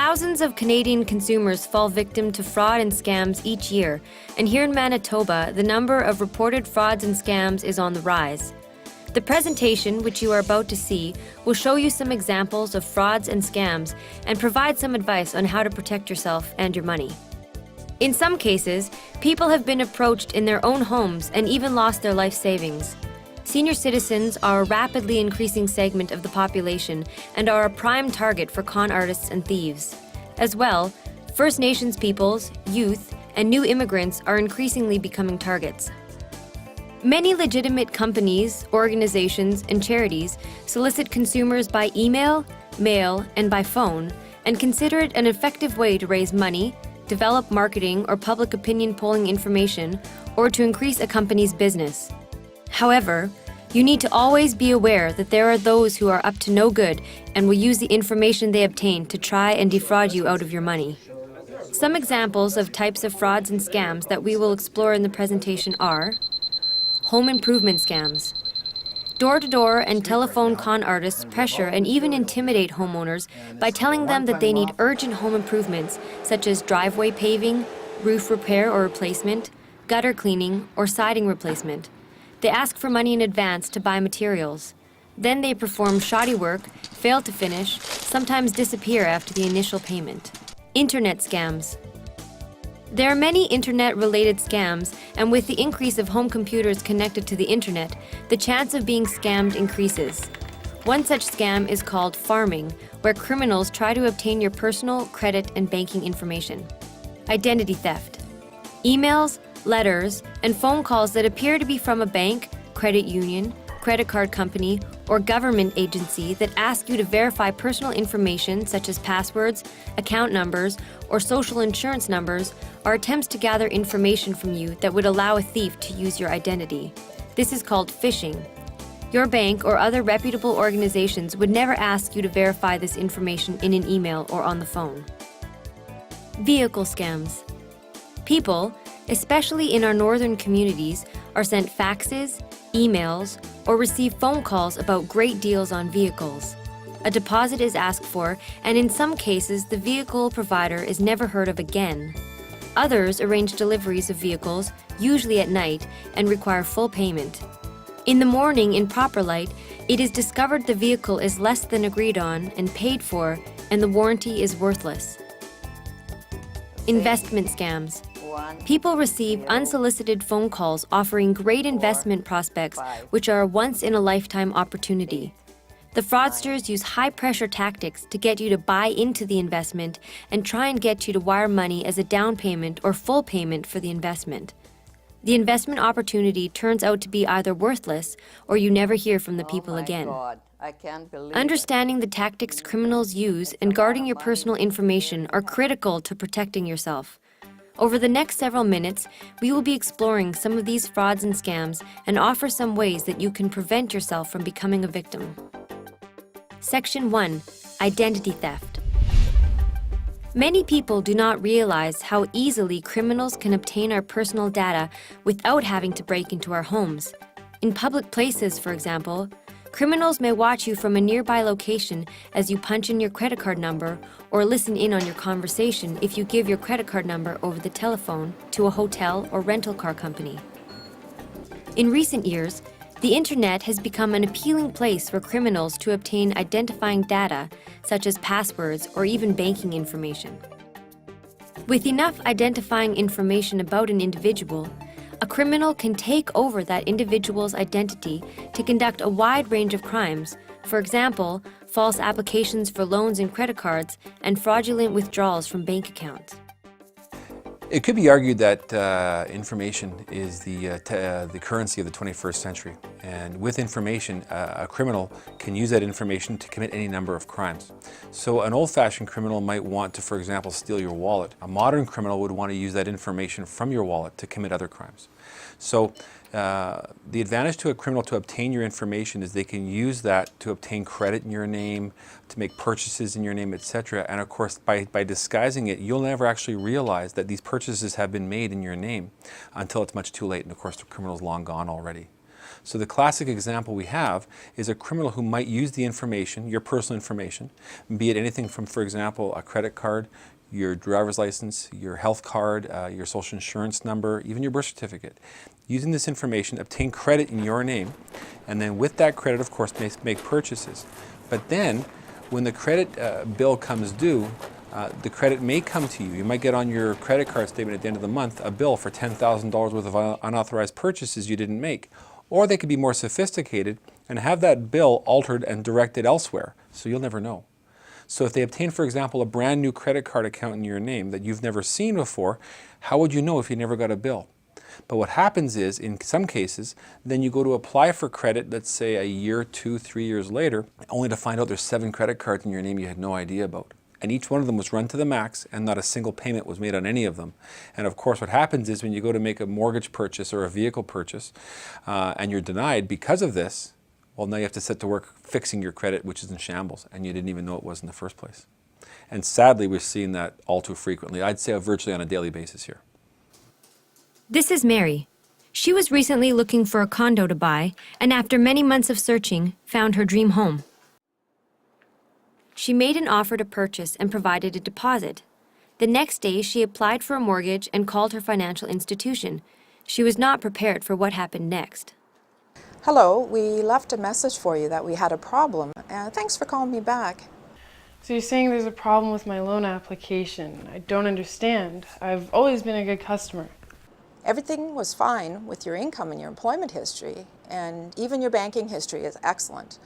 Thousands of Canadian consumers fall victim to fraud and scams each year, and here in Manitoba, the number of reported frauds and scams is on the rise. The presentation, which you are about to see, will show you some examples of frauds and scams and provide some advice on how to protect yourself and your money. In some cases, people have been approached in their own homes and even lost their life savings. Senior citizens are a rapidly increasing segment of the population and are a prime target for con artists and thieves. As well, First Nations peoples, youth, and new immigrants are increasingly becoming targets. Many legitimate companies, organizations, and charities solicit consumers by email, mail, and by phone, and consider it an effective way to raise money, develop marketing or public opinion polling information, or to increase a company's business. However, you need to always be aware that there are those who are up to no good and will use the information they obtain to try and defraud you out of your money. Some examples of types of frauds and scams that we will explore in the presentation are home improvement scams. Door-to-door and telephone con artists pressure and even intimidate homeowners by telling them that they need urgent home improvements such as driveway paving, roof repair or replacement, gutter cleaning, or siding replacement. They ask for money in advance to buy materials. Then they perform shoddy work, fail to finish, sometimes disappear after the initial payment. Internet scams. There are many internet-related scams, and with the increase of home computers connected to the internet, the chance of being scammed increases. One such scam is called farming, where criminals try to obtain your personal, credit, and banking information. Identity theft. Emails, letters, and phone calls that appear to be from a bank, credit union, credit card company, or government agency that ask you to verify personal information such as passwords, account numbers, or social insurance numbers are attempts to gather information from you that would allow a thief to use your identity. This is called phishing. Your bank or other reputable organizations would never ask you to verify this information in an email or on the phone. Vehicle scams. People, especially in our northern communities, are sent faxes, emails, or receive phone calls about great deals on vehicles. A deposit is asked for, and in some cases, the vehicle provider is never heard of again. Others arrange deliveries of vehicles, usually at night, and require full payment. In the morning, in proper light, it is discovered the vehicle is less than agreed on and paid for, and the warranty is worthless. Investment scams. People receive unsolicited phone calls offering great investment prospects, which are a once-in-a-lifetime opportunity. The fraudsters use high-pressure tactics to get you to buy into the investment and try and get you to wire money as a down payment or full payment for the investment. The investment opportunity turns out to be either worthless or you never hear from the people again. Understanding the tactics criminals use and guarding your personal information are critical to protecting yourself. Over the next several minutes, we will be exploring some of these frauds and scams and offer some ways that you can prevent yourself from becoming a victim. Section 1. Identity theft. Many people do not realize how easily criminals can obtain our personal data without having to break into our homes. In public places, for example, criminals may watch you from a nearby location as you punch in your credit card number or listen in on your conversation if you give your credit card number over the telephone to a hotel or rental car company. In recent years, the internet has become an appealing place for criminals to obtain identifying data, such as passwords or even banking information. With enough identifying information about an individual, a criminal can take over that individual's identity to conduct a wide range of crimes, for example, false applications for loans and credit cards, and fraudulent withdrawals from bank accounts. It could be argued that information is the currency of the 21st century. And with information, a criminal can use that information to commit any number of crimes. So an old-fashioned criminal might want to, for example, steal your wallet. A modern criminal would want to use that information from your wallet to commit other crimes. So the advantage to a criminal to obtain your information is they can use that to obtain credit in your name, to make purchases in your name, etc. And of course, by disguising it, you'll never actually realize that these purchases have been made in your name until it's much too late. And of course, the criminal's long gone already. So the classic example we have is a criminal who might use the information, your personal information, be it anything from, for example, a credit card, your driver's license, your health card, your social insurance number, even your birth certificate. Using this information, obtain credit in your name, and then with that credit, of course, make purchases. But then, when the credit bill comes due, the credit may come to you. You might get on your credit card statement at the end of the month a bill for $10,000 worth of unauthorized purchases you didn't make. Or they could be more sophisticated and have that bill altered and directed elsewhere, so you'll never know. So if they obtain, for example, a brand new credit card account in your name that you've never seen before, how would you know if you never got a bill? But what happens is, in some cases, then you go to apply for credit, let's say a year, 2, 3 years later, only to find out there's 7 credit cards in your name you had no idea about. And each one of them was run to the max, and not a single payment was made on any of them. And of course, what happens is when you go to make a mortgage purchase or a vehicle purchase, and you're denied because of this, well, now you have to set to work fixing your credit, which is in shambles, and you didn't even know it was in the first place. And sadly, we're seeing that all too frequently. I'd say virtually on a daily basis here. This is Mary. She was recently looking for a condo to buy, and after many months of searching, found her dream home. She made an offer to purchase and provided a deposit. The next day, she applied for a mortgage and called her financial institution. She was not prepared for what happened next. Hello, we left a message for you that we had a problem. Thanks for calling me back. So you're saying there's a problem with my loan application. I don't understand. I've always been a good customer. Everything was fine with your income and your employment history, and even your banking history is excellent.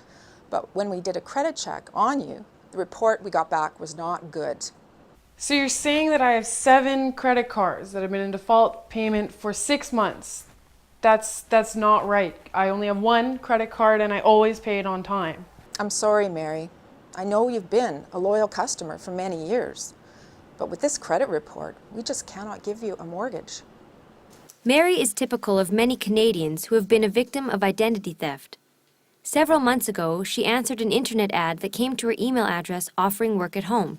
But when we did a credit check on you, the report we got back was not good. So you're saying that I have 7 credit cards that have been in default payment for 6 months. That's not right. I only have 1 credit card and I always pay it on time. I'm sorry, Mary. I know you've been a loyal customer for many years, but with this credit report, we just cannot give you a mortgage. Mary is typical of many Canadians who have been a victim of identity theft. Several months ago, she answered an internet ad that came to her email address offering work at home.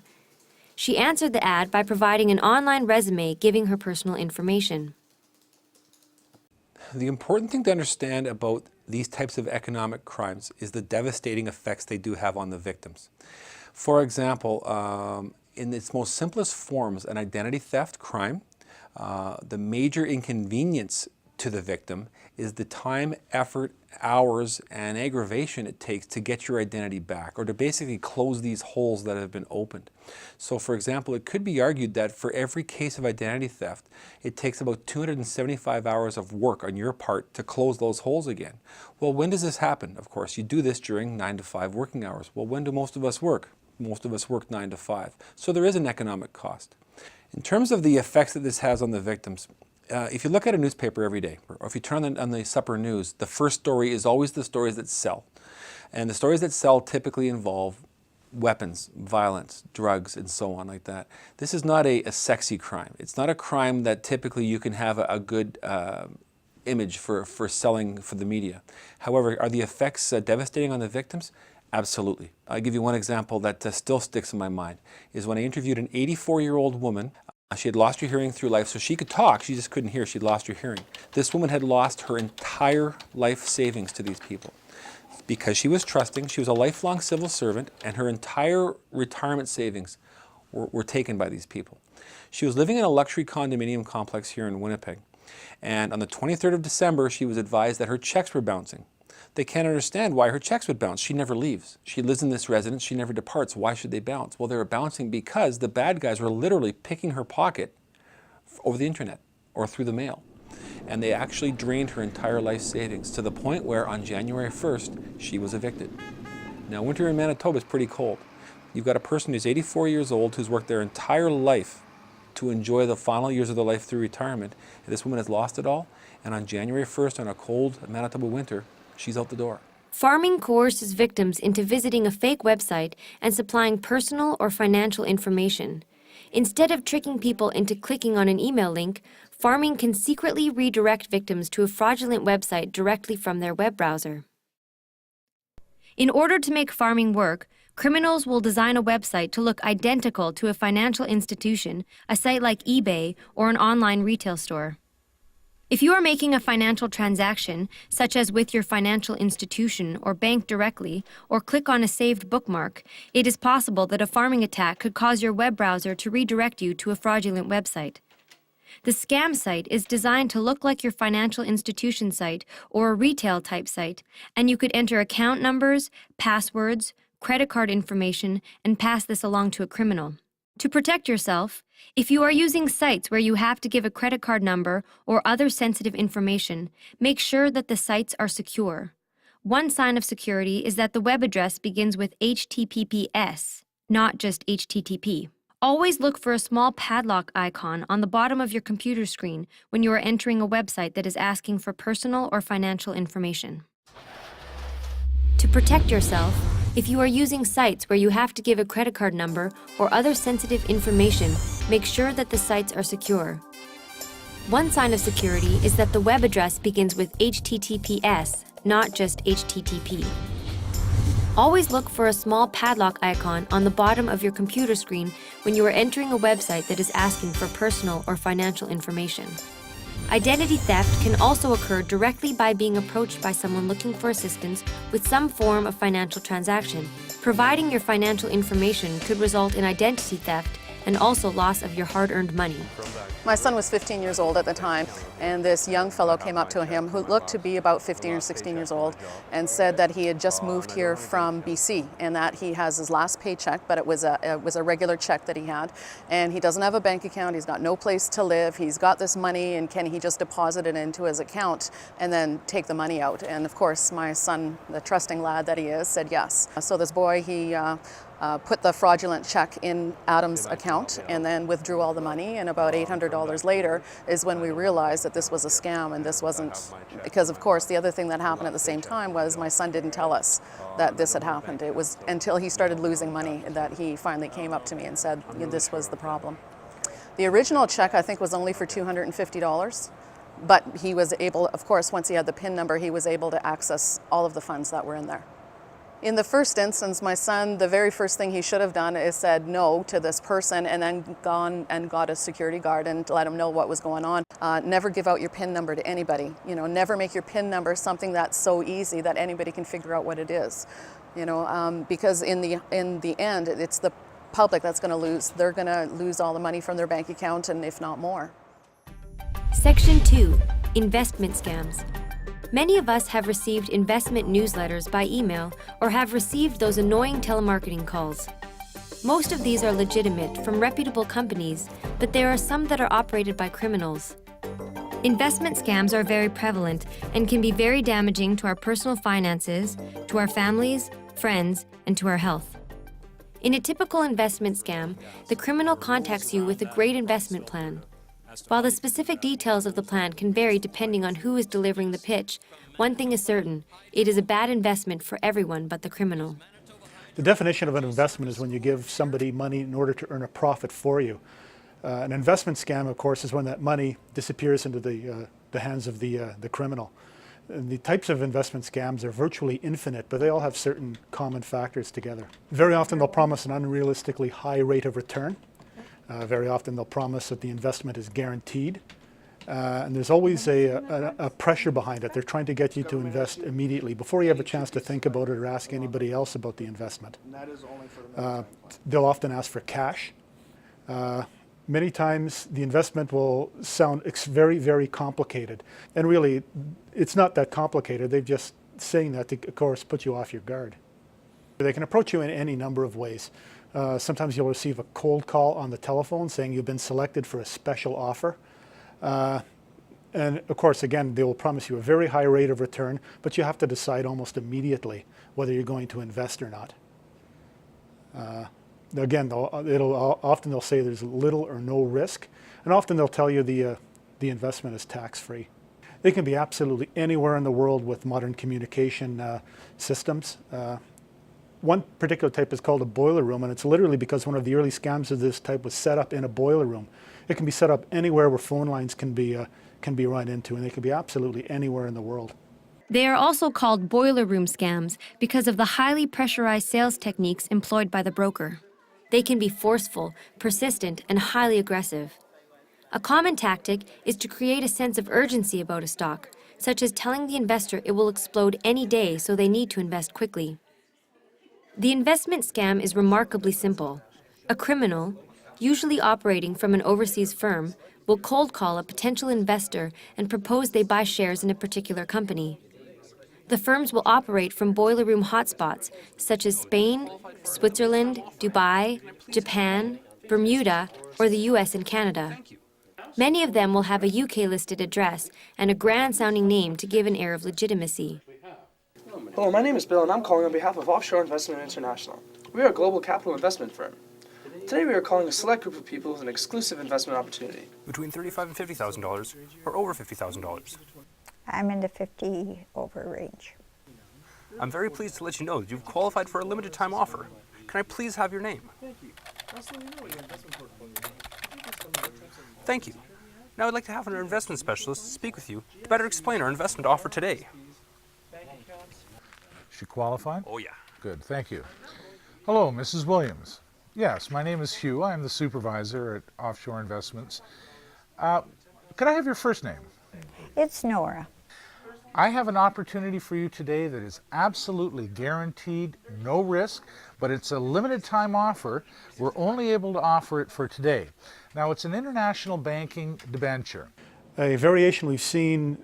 She answered the ad by providing an online resume giving her personal information. The important thing to understand about these types of economic crimes is the devastating effects they do have on the victims. For example, in its most simplest forms, an identity theft crime, the major inconvenience to the victim is the time, effort, hours, and aggravation it takes to get your identity back, or to basically close these holes that have been opened. So for example, it could be argued that for every case of identity theft, it takes about 275 hours of work on your part to close those holes again. Well, when does this happen? Of course, you do this during 9 to 5 working hours. Well, when do most of us work? Most of us work 9 to 5. So there is an economic cost. In terms of the effects that this has on the victims, if you look at a newspaper every day, or if you turn on the supper news, the first story is always the stories that sell. And the stories that sell typically involve weapons, violence, drugs, and so on like that. This is not a sexy crime. It's not a crime that typically you can have a good image for selling for the media. However, are the effects devastating on the victims? Absolutely. I'll give you one example that still sticks in my mind, is when I interviewed an 84-year-old woman. She had lost her hearing through life, so she could talk, she just couldn't hear. She'd lost her hearing. This woman had lost her entire life savings to these people. Because she was trusting, she was a lifelong civil servant, and her entire retirement savings were taken by these people. She was living in a luxury condominium complex here in Winnipeg, and on the 23rd of December, she was advised that her checks were bouncing. They can't understand why her checks would bounce. She never leaves. She lives in this residence. She never departs. Why should they bounce? Well, they were bouncing because the bad guys were literally picking her pocket over the internet or through the mail. And they actually drained her entire life savings to the point where on January 1st, she was evicted. Now, winter in Manitoba is pretty cold. You've got a person who's 84 years old who's worked their entire life to enjoy the final years of their life through retirement. And this woman has lost it all. And on January 1st, on a cold Manitoba winter, she's out the door. Farming coerces victims into visiting a fake website and supplying personal or financial information. Instead of tricking people into clicking on an email link, farming can secretly redirect victims to a fraudulent website directly from their web browser. In order to make farming work, criminals will design a website to look identical to a financial institution, a site like eBay, or an online retail store. If you are making a financial transaction, such as with your financial institution or bank directly, or click on a saved bookmark, it is possible that a pharming attack could cause your web browser to redirect you to a fraudulent website. The scam site is designed to look like your financial institution site or a retail type site, and you could enter account numbers, passwords, credit card information, and pass this along to a criminal. To protect yourself, if you are using sites where you have to give a credit card number or other sensitive information, make sure that the sites are secure. One sign of security is that the web address begins with HTTPS, not just HTTP. Always look for a small padlock icon on the bottom of your computer screen when you are entering a website that is asking for personal or financial information. To protect yourself, if you are using sites where you have to give a credit card number or other sensitive information, make sure that the sites are secure. One sign of security is that the web address begins with HTTPS, not just HTTP. Always look for a small padlock icon on the bottom of your computer screen when you are entering a website that is asking for personal or financial information. Identity theft can also occur directly by being approached by someone looking for assistance with some form of financial transaction. Providing your financial information could result in identity theft and also loss of your hard-earned money. My son was 15 years old at the time, and this young fellow came up to him who looked to be about 15 or 16 years old and said that he had just moved here from BC and that he has his last paycheck, but it was a regular check that he had, and he doesn't have a bank account, he's got no place to live, he's got this money, and can he just deposit it into his account and then take the money out? And of course, my son, the trusting lad that he is, said yes. So this boy, he put the fraudulent check in Adam's account and then withdrew all the money, and about $800 later is when we realized that this was a scam, and this wasn't, because of course the other thing that happened at the same time was my son didn't tell us that this had happened. It was until he started losing money that he finally came up to me and said this was the problem. The original check I think was only for $250, but he was able, of course, once he had the PIN number, he was able to access all of the funds that were in there. In the first instance, my son, the very first thing he should have done is said no to this person and then gone and got a security guard and let him know what was going on. Never give out your PIN number to anybody. Never make your PIN number something that's so easy that anybody can figure out what it is. Because in the end, it's the public that's going to lose. They're going to lose all the money from their bank account, and if not more. Section 2. Investment scams. Many of us have received investment newsletters by email or have received those annoying telemarketing calls. Most of these are legitimate from reputable companies, but there are some that are operated by criminals. Investment scams are very prevalent and can be very damaging to our personal finances, to our families, friends, and to our health. In a typical investment scam, the criminal contacts you with a great investment plan. While the specific details of the plan can vary depending on who is delivering the pitch, one thing is certain: it is a bad investment for everyone but the criminal. The definition of an investment is when you give somebody money in order to earn a profit for you. An investment scam, of course, is when that money disappears into the hands of the criminal. And the types of investment scams are virtually infinite, but they all have certain common factors together. Very often they'll promise an unrealistically high rate of return. Very often they'll promise that the investment is guaranteed. And there's always a pressure behind it. They're trying to get you to invest immediately before you have a chance to think about it or ask anybody else about the investment. They'll often ask for cash. Many times the investment will sound very, very complicated. And really, it's not that complicated. They're just saying that to, of course, put you off your guard. They can approach you in any number of ways. Sometimes you'll receive a cold call on the telephone saying you've been selected for a special offer. And of course, again, they will promise you a very high rate of return, but you have to decide almost immediately whether you're going to invest or not. Again, often they'll say there's little or no risk, and often they'll tell you the investment is tax-free. They can be absolutely anywhere in the world with modern communication systems. One particular type is called a boiler room, and it's literally because one of the early scams of this type was set up in a boiler room. It can be set up anywhere where phone lines can be run into, and they can be absolutely anywhere in the world. They are also called boiler room scams because of the highly pressurized sales techniques employed by the broker. They can be forceful, persistent, and highly aggressive. A common tactic is to create a sense of urgency about a stock, such as telling the investor it will explode any day so they need to invest quickly. The investment scam is remarkably simple. A criminal, usually operating from an overseas firm, will cold call a potential investor and propose they buy shares in a particular company. The firms will operate from boiler room hotspots such as Spain, Switzerland, Dubai, Japan, Bermuda, or the US and Canada. Many of them will have a UK-listed address and a grand-sounding name to give an air of legitimacy. Hello, my name is Bill and I'm calling on behalf of Offshore Investment International. We are a global capital investment firm. Today we are calling a select group of people with an exclusive investment opportunity. Between $35,000 and $50,000 or over $50,000. I'm in the 50 over range. I'm very pleased to let you know that you've qualified for a limited time offer. Can I please have your name? Thank you. Now I'd like to have our investment specialist speak with you to better explain our investment offer today. She qualified? Oh yeah. Good, thank you. Hello, Mrs. Williams. Yes, my name is Hugh. I am the supervisor at Offshore Investments. Could I have your first name? It's Nora. I have an opportunity for you today that is absolutely guaranteed, no risk, but it's a limited time offer. We're only able to offer it for today. Now, it's an international banking debenture. A variation we've seen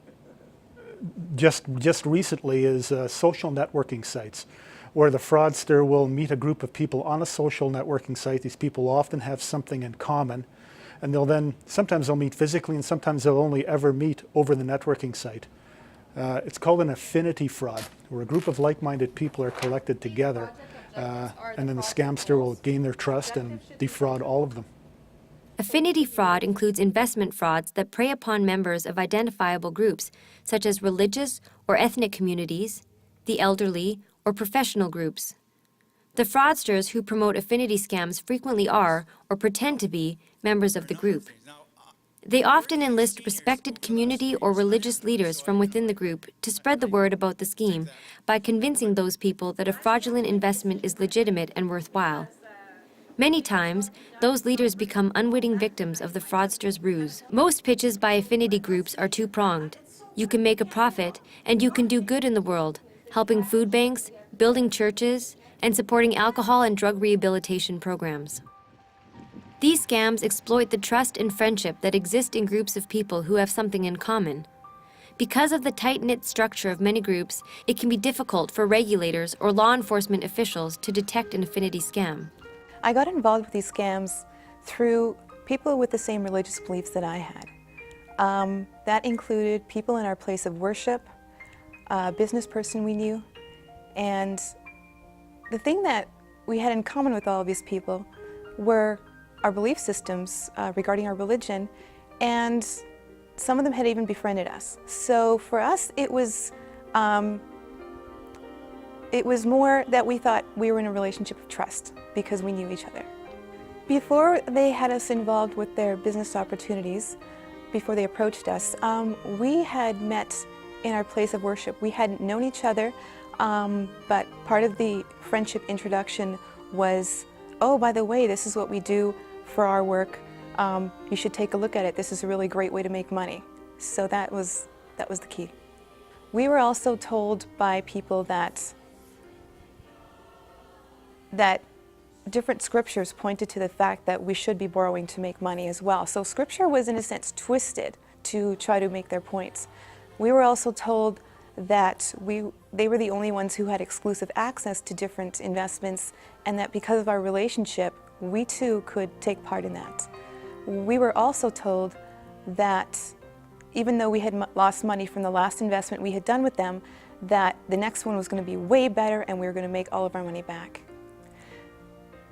just recently is social networking sites, where the fraudster will meet a group of people on a social networking site. These people often have something in common, and sometimes they'll meet physically, and sometimes they'll only ever meet over the networking site. It's called an affinity fraud, where a group of like-minded people are collected together, and then the scamster will gain their trust and defraud all of them. Affinity fraud includes investment frauds that prey upon members of identifiable groups, such as religious or ethnic communities, the elderly, or professional groups. The fraudsters who promote affinity scams frequently are, or pretend to be, members of the group. They often enlist respected community or religious leaders from within the group to spread the word about the scheme by convincing those people that a fraudulent investment is legitimate and worthwhile. Many times, those leaders become unwitting victims of the fraudster's ruse. Most pitches by affinity groups are two-pronged. You can make a profit, and you can do good in the world, helping food banks, building churches, and supporting alcohol and drug rehabilitation programs. These scams exploit the trust and friendship that exist in groups of people who have something in common. Because of the tight-knit structure of many groups, it can be difficult for regulators or law enforcement officials to detect an affinity scam. I got involved with these scams through people with the same religious beliefs that I had. That included people in our place of worship, a business person we knew, and the thing that we had in common with all of these people were our belief systems regarding our religion, and some of them had even befriended us. So for us, it was more that we thought we were in a relationship of trust because we knew each other. Before they had us involved with their business opportunities, before they approached us, we had met in our place of worship. We hadn't known each other, but part of the friendship introduction was, oh, by the way, this is what we do for our work. You should take a look at it. This is a really great way to make money. So that was the key. We were also told by people that different scriptures pointed to the fact that we should be borrowing to make money as well. So scripture was, in a sense, twisted to try to make their points. We were also told that they were the only ones who had exclusive access to different investments, and that because of our relationship, we too could take part in that. We were also told that even though we had lost money from the last investment we had done with them, that the next one was going to be way better and we were going to make all of our money back.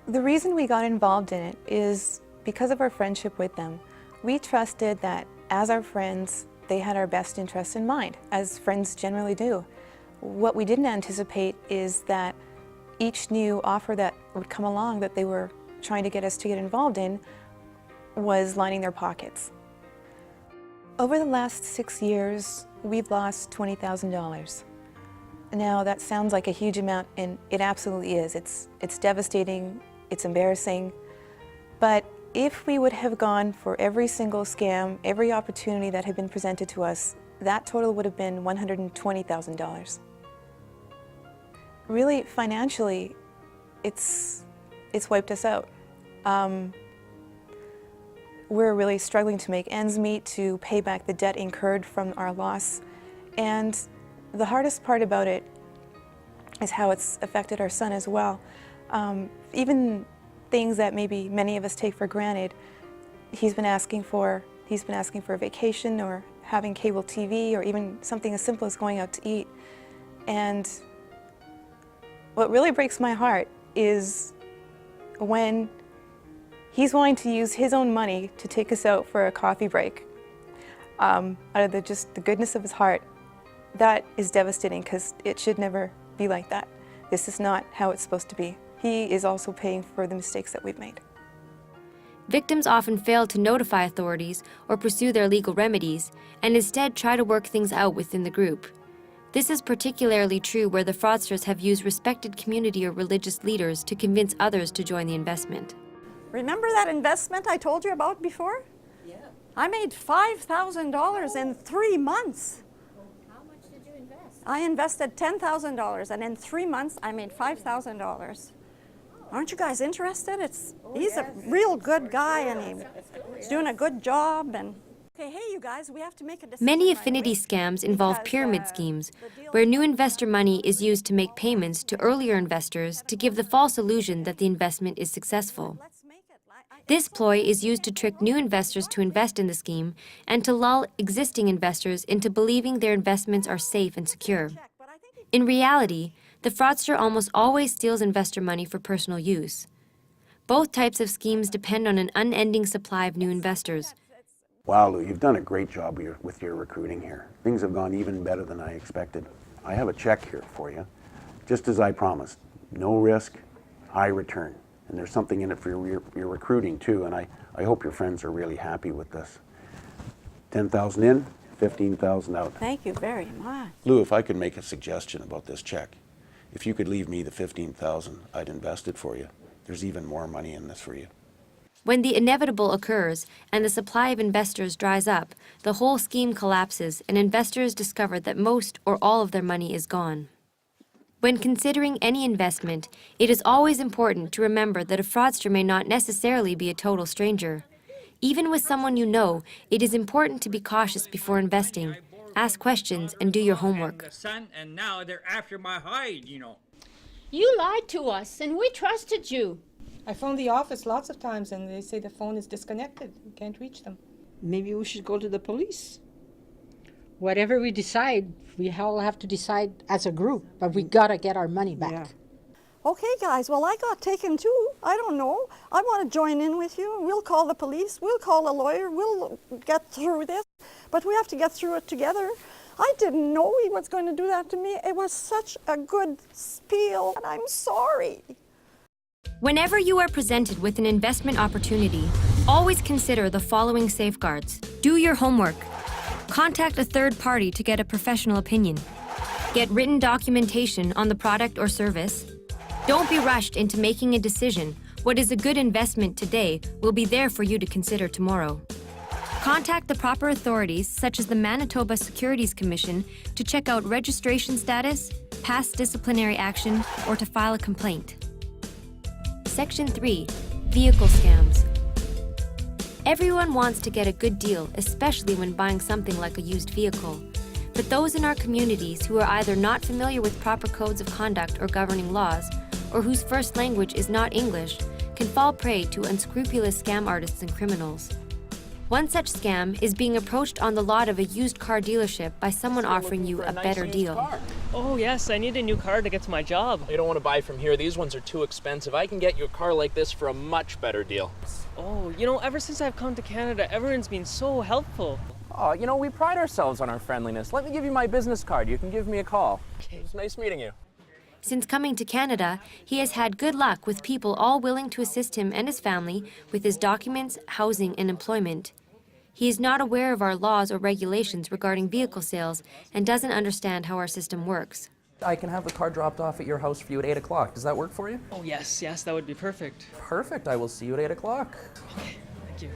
The reason we got involved in it is because of our friendship with them. We trusted that as our friends, they had our best interests in mind, as friends generally do. What we didn't anticipate is that each new offer that would come along that they were trying to get us to get involved in was lining their pockets. Over the last 6 years, we've lost $20,000. Now, that sounds like a huge amount, and it absolutely is. It's devastating, it's embarrassing, but If we would have gone for every single scam, every opportunity that had been presented to us, that total would have been $120,000. Really, financially, it's wiped us out. We're really struggling to make ends meet, to pay back the debt incurred from our loss. And the hardest part about it is how it's affected our son as well. Even things that maybe many of us take for granted, he's been asking for a vacation or having cable TV or even something as simple as going out to eat. And what really breaks my heart is when he's wanting to use his own money to take us out for a coffee break, out of just the goodness of his heart. That is devastating because it should never be like that. This is not how it's supposed to be. He is also paying for the mistakes that we've made. Victims often fail to notify authorities or pursue their legal remedies, and instead try to work things out within the group. This is particularly true where the fraudsters have used respected community or religious leaders to convince others to join the investment. Remember that investment I told you about before? Yeah. I made $5,000 in 3 months. How much did you invest? I invested $10,000, and in 3 months I made $5,000. Aren't you guys interested? He's a real good guy, and he's doing a good job. And okay, hey, you guys, we have to make a decision. Many Affinity scams involve pyramid schemes, where new investor money is used to make payments to earlier investors to give the false illusion that the investment is successful. This ploy is used to trick new investors to invest in the scheme and to lull existing investors into believing their investments are safe and secure. In reality, the fraudster almost always steals investor money for personal use. Both types of schemes depend on an unending supply of new investors. Wow, Lou, you've done a great job with your recruiting here. Things have gone even better than I expected. I have a check here for you, just as I promised. No risk, high return. And there's something in it for your recruiting too, and I hope your friends are really happy with this. 10,000 in, 15,000 out. Thank you very much. Lou, if I could make a suggestion about this check, if you could leave me the 15,000, I'd invest it for you. There's even more money in this for you. When the inevitable occurs and the supply of investors dries up, the whole scheme collapses and investors discover that most or all of their money is gone. When considering any investment, it is always important to remember that a fraudster may not necessarily be a total stranger. Even with someone you know, it is important to be cautious before investing. Ask questions and do your homework. And now they're after my hide, you know. You lied to us and we trusted you. I phoned the office lots of times and they say the phone is disconnected. You can't reach them. Maybe we should go to the police. Whatever we decide, we all have to decide as a group, but we gotta get our money back. Yeah. Okay, guys, well, I got taken too. I don't know. I want to join in with you. We'll call the police. We'll call a lawyer. We'll get through this. But we have to get through it together. I didn't know he was going to do that to me. It was such a good spiel, and I'm sorry. Whenever you are presented with an investment opportunity, always consider the following safeguards. Do your homework. Contact a third party to get a professional opinion. Get written documentation on the product or service. Don't be rushed into making a decision. What is a good investment today will be there for you to consider tomorrow. Contact the proper authorities, such as the Manitoba Securities Commission, to check out registration status, past disciplinary action, or to file a complaint. Section 3. Vehicle Scams. Everyone wants to get a good deal, especially when buying something like a used vehicle. But those in our communities who are either not familiar with proper codes of conduct or governing laws, or whose first language is not English, can fall prey to unscrupulous scam artists and criminals. One such scam is being approached on the lot of a used car dealership by someone offering you a better deal. Oh yes, I need a new car to get to my job. You don't want to buy from here. These ones are too expensive. I can get you a car like this for a much better deal. Oh, you know, ever since I've come to Canada, everyone's been so helpful. Oh, you know, we pride ourselves on our friendliness. Let me give you my business card. You can give me a call. It was nice meeting you. Since coming to Canada, he has had good luck with people all willing to assist him and his family with his documents, housing, and employment. He is not aware of our laws or regulations regarding vehicle sales and doesn't understand how our system works. I can have the car dropped off at your house for you at 8 o'clock. Does that work for you? Oh, yes, that would be perfect. Perfect. I will see you at 8 o'clock. Thank you.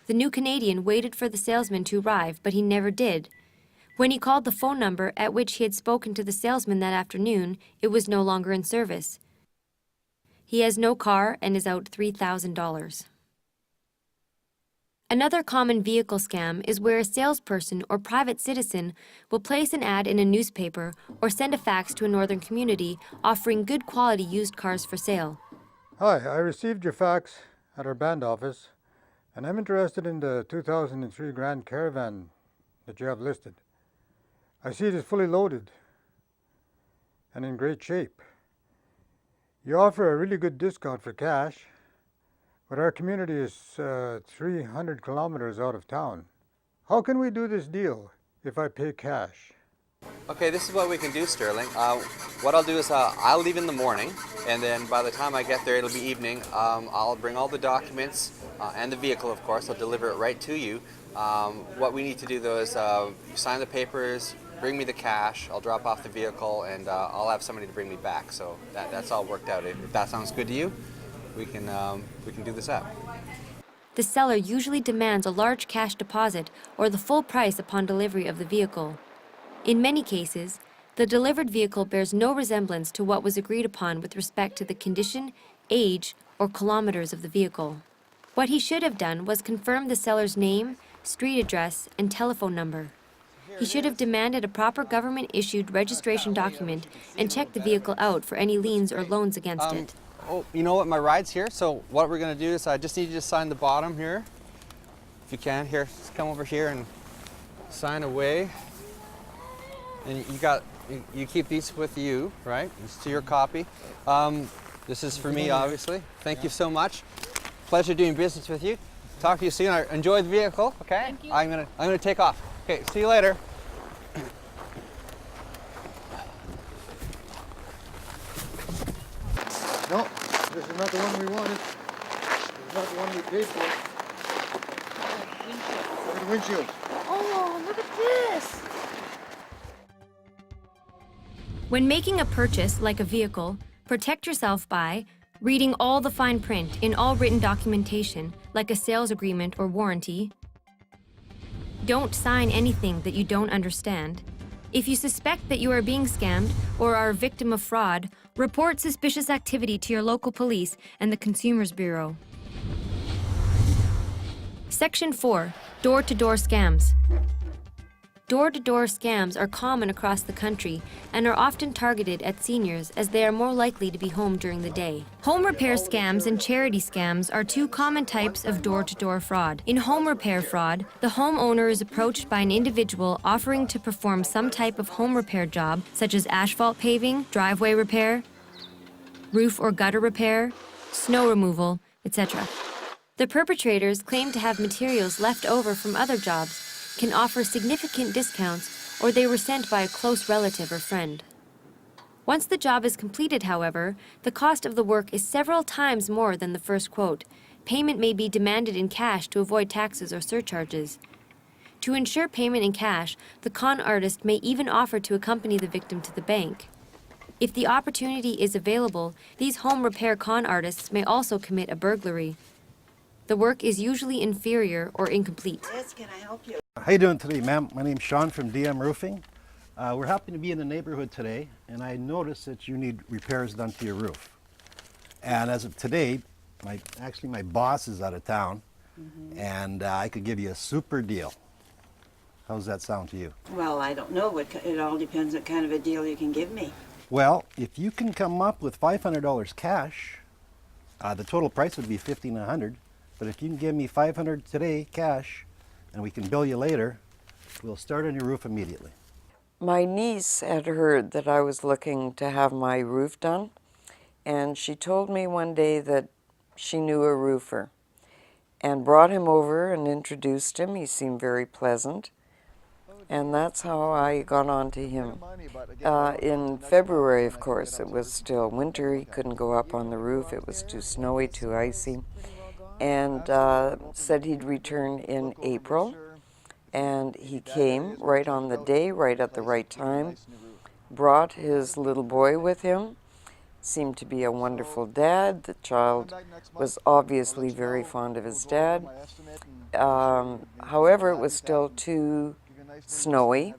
The new Canadian waited for the salesman to arrive, but he never did. When he called the phone number at which he had spoken to the salesman that afternoon, it was no longer in service. He has no car and is out $3,000. Another common vehicle scam is where a salesperson or private citizen will place an ad in a newspaper or send a fax to a northern community offering good quality used cars for sale. Hi, I received your fax at our band office, and I'm interested in the 2003 Grand Caravan that you have listed. I see it is fully loaded and in great shape. You offer a really good discount for cash, but our community is 300 kilometers out of town. How can we do this deal if I pay cash? Okay, this is what we can do, Sterling. What I'll do is I'll leave in the morning, and then by the time I get there, it'll be evening. I'll bring all the documents and the vehicle, of course. I'll deliver it right to you. What we need to do, though, is sign the papers, bring me the cash, I'll drop off the vehicle, and I'll have somebody to bring me back. So that's all worked out. If that sounds good to you, we can do this up. The seller usually demands a large cash deposit or the full price upon delivery of the vehicle. In many cases, the delivered vehicle bears no resemblance to what was agreed upon with respect to the condition, age, or kilometers of the vehicle. What he should have done was confirm the seller's name, street address, and telephone number. He should have demanded a proper government-issued registration document and checked the vehicle out for any liens or loans against it. Oh, you know what? My ride's here. So what we're going to do is I just need you to sign the bottom here. If you can. Here, just come over here and sign away. And you keep these with you, right? It's to your copy. This is for me, obviously. Thank you so much. Pleasure doing business with you. Talk to you soon. Enjoy the vehicle, okay? Thank you. I'm gonna take off. Okay, see you later. No, this is not the one we wanted. This is not the one we paid for. Look at the windshield. Oh, look at this. When making a purchase, like a vehicle, protect yourself by reading all the fine print in all written documentation, like a sales agreement or warranty. Don't sign anything that you don't understand. If you suspect that you are being scammed or are a victim of fraud, report suspicious activity to your local police and the Consumers Bureau. Section 4. Door-to-door scams. Door-to-door scams are common across the country and are often targeted at seniors as they are more likely to be home during the day. Home repair scams and charity scams are two common types of door-to-door fraud. In home repair fraud, the homeowner is approached by an individual offering to perform some type of home repair job, such as asphalt paving, driveway repair, roof or gutter repair, snow removal, etc. The perpetrators claim to have materials left over from other jobs, can offer significant discounts, or they were sent by a close relative or friend. Once the job is completed, however, the cost of the work is several times more than the first quote. Payment may be demanded in cash to avoid taxes or surcharges. To ensure payment in cash, the con artist may even offer to accompany the victim to the bank. If the opportunity is available, these home repair con artists may also commit a burglary. The work is usually inferior or incomplete. Yes, can I help you? How you doing today, ma'am? My name's Sean from DM Roofing. We're happy to be in the neighborhood today, and I noticed that you need repairs done to your roof. And as of today, my boss is out of town, and I could give you a super deal. How's that sound to you? Well, I don't know. It all depends what kind of a deal you can give me. Well, if you can come up with $500 cash, the total price would be $1,500. But if you can give me $500 today cash, and we can bill you later, we'll start on your roof immediately. My niece had heard that I was looking to have my roof done, and she told me one day that she knew a roofer, and brought him over and introduced him. He seemed very pleasant, and that's how I got on to him. In February, of course, it was still winter. He couldn't go up on the roof. It was too snowy, too icy. And said he'd return in April, and he came right on the day, right at the right time, brought his little boy with him, seemed to be a wonderful dad. The child was obviously very fond of his dad. However, it was still too snowy,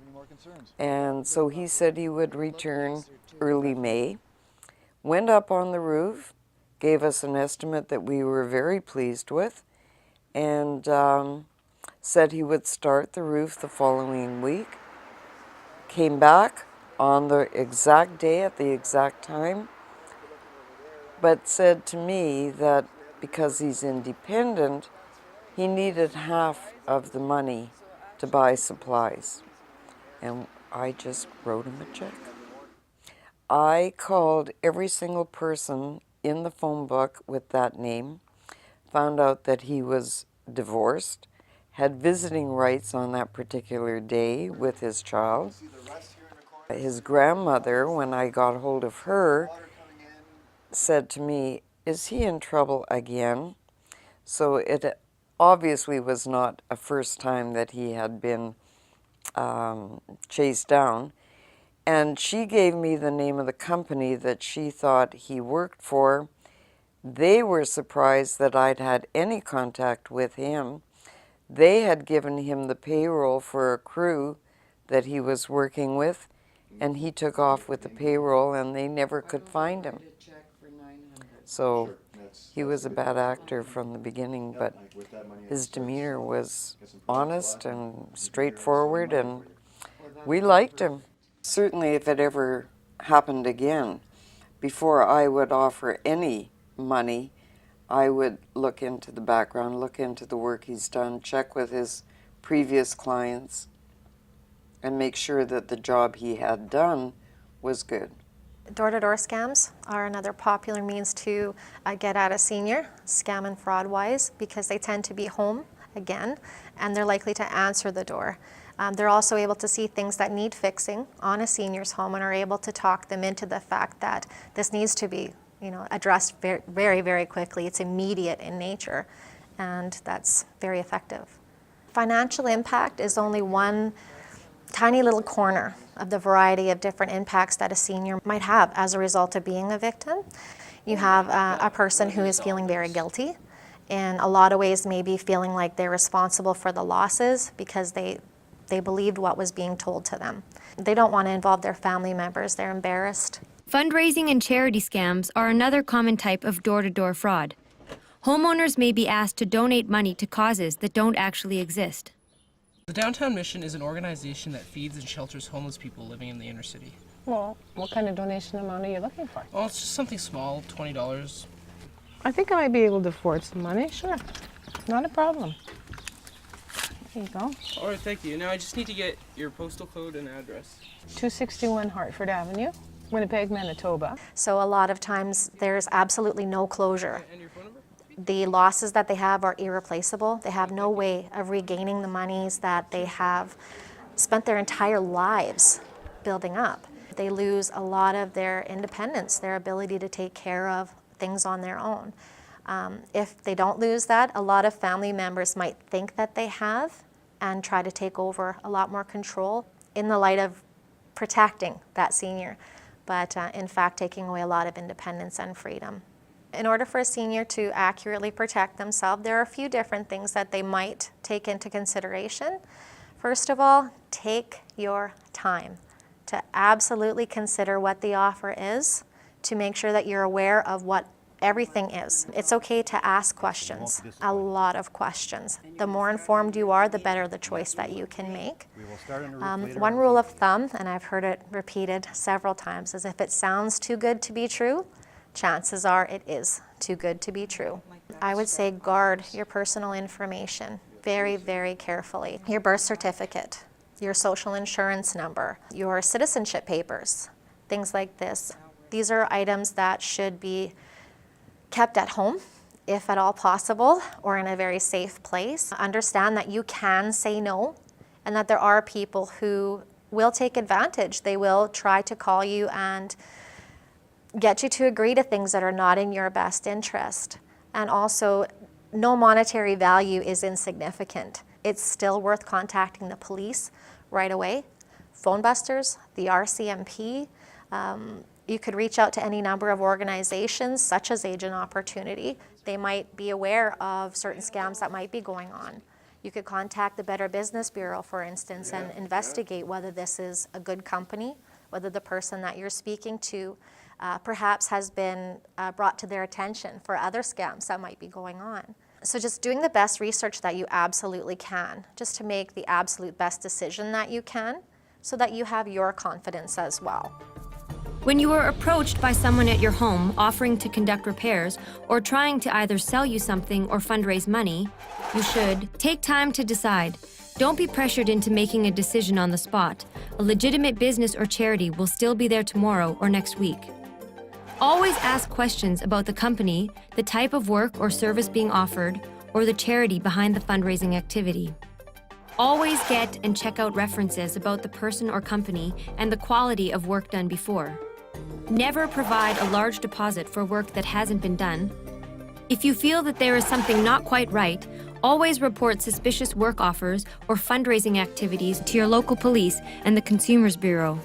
and so he said he would return early May. Went up on the roof, gave us an estimate that we were very pleased with, and said he would start the roof the following week. Came back on the exact day at the exact time, but said to me that because he's independent, he needed half of the money to buy supplies. And I just wrote him a check. I called every single person in the phone book with that name, found out that he was divorced, had visiting rights on that particular day with his child. His grandmother, when I got hold of her, said to me, "Is he in trouble again?" So it obviously was not a first time that he had been chased down. And she gave me the name of the company that she thought he worked for. They were surprised that I'd had any contact with him. They had given him the payroll for a crew that he was working with, and he took off with the payroll, and they never could find him. So he was a bad actor from the beginning, but his demeanor was honest and straightforward, and we liked him. Certainly, if it ever happened again, before I would offer any money, I would look into the background, look into the work he's done, check with his previous clients, and make sure that the job he had done was good. Door-to-door scams are another popular means to get at a senior, scam and fraud-wise, because they tend to be home again, and they're likely to answer the door. They're also able to see things that need fixing on a senior's home and are able to talk them into the fact that this needs to be, addressed very, very, very quickly. It's immediate in nature, and that's very effective. Financial impact is only one tiny little corner of the variety of different impacts that a senior might have as a result of being a victim. You have a person who is feeling very guilty, in a lot of ways maybe feeling like they're responsible for the losses because they believed what was being told to them. They don't want to involve their family members. They're embarrassed. Fundraising and charity scams are another common type of door-to-door fraud. Homeowners may be asked to donate money to causes that don't actually exist. The Downtown Mission is an organization that feeds and shelters homeless people living in the inner city. Well, what kind of donation amount are you looking for? Well, it's just something small, $20. I think I might be able to afford some money, sure. Not a problem. There you go. All right, thank you. Now I just need to get your postal code and address. 261 Hartford Avenue, Winnipeg, Manitoba. So a lot of times there's absolutely no closure. And your phone number? The losses that they have are irreplaceable. They have no way of regaining the monies that they have spent their entire lives building up. They lose a lot of their independence, their ability to take care of things on their own. If they don't lose that, a lot of family members might think that they have and try to take over a lot more control in the light of protecting that senior, but in fact taking away a lot of independence and freedom. In order for a senior to accurately protect themselves, there are a few different things that they might take into consideration. First of all, take your time to absolutely consider what the offer is, to make sure that you're aware of what everything is. It's okay to ask questions, a lot of questions. The more informed you are, the better the choice that you can make. One rule of thumb, and I've heard it repeated several times, is if it sounds too good to be true, chances are it is too good to be true. I would say guard your personal information very, very carefully. Your birth certificate, your social insurance number, your citizenship papers, things like this. These are items that should be kept at home, if at all possible, or in a very safe place. Understand that you can say no, and that there are people who will take advantage. They will try to call you and get you to agree to things that are not in your best interest. And also, no monetary value is insignificant. It's still worth contacting the police right away Phone Busters, the RCMP. You could reach out to any number of organizations such as Agent Opportunity. They might be aware of certain scams that might be going on. You could contact the Better Business Bureau, for instance, and investigate whether this is a good company, whether the person that you're speaking to perhaps has been brought to their attention for other scams that might be going on. So just doing the best research that you absolutely can, just to make the absolute best decision that you can, so that you have your confidence as well. When you are approached by someone at your home offering to conduct repairs or trying to either sell you something or fundraise money, you should take time to decide. Don't be pressured into making a decision on the spot. A legitimate business or charity will still be there tomorrow or next week. Always ask questions about the company, the type of work or service being offered, or the charity behind the fundraising activity. Always get and check out references about the person or company and the quality of work done before. Never provide a large deposit for work that hasn't been done. If you feel that there is something not quite right, always report suspicious work offers or fundraising activities to your local police and the Consumers Bureau.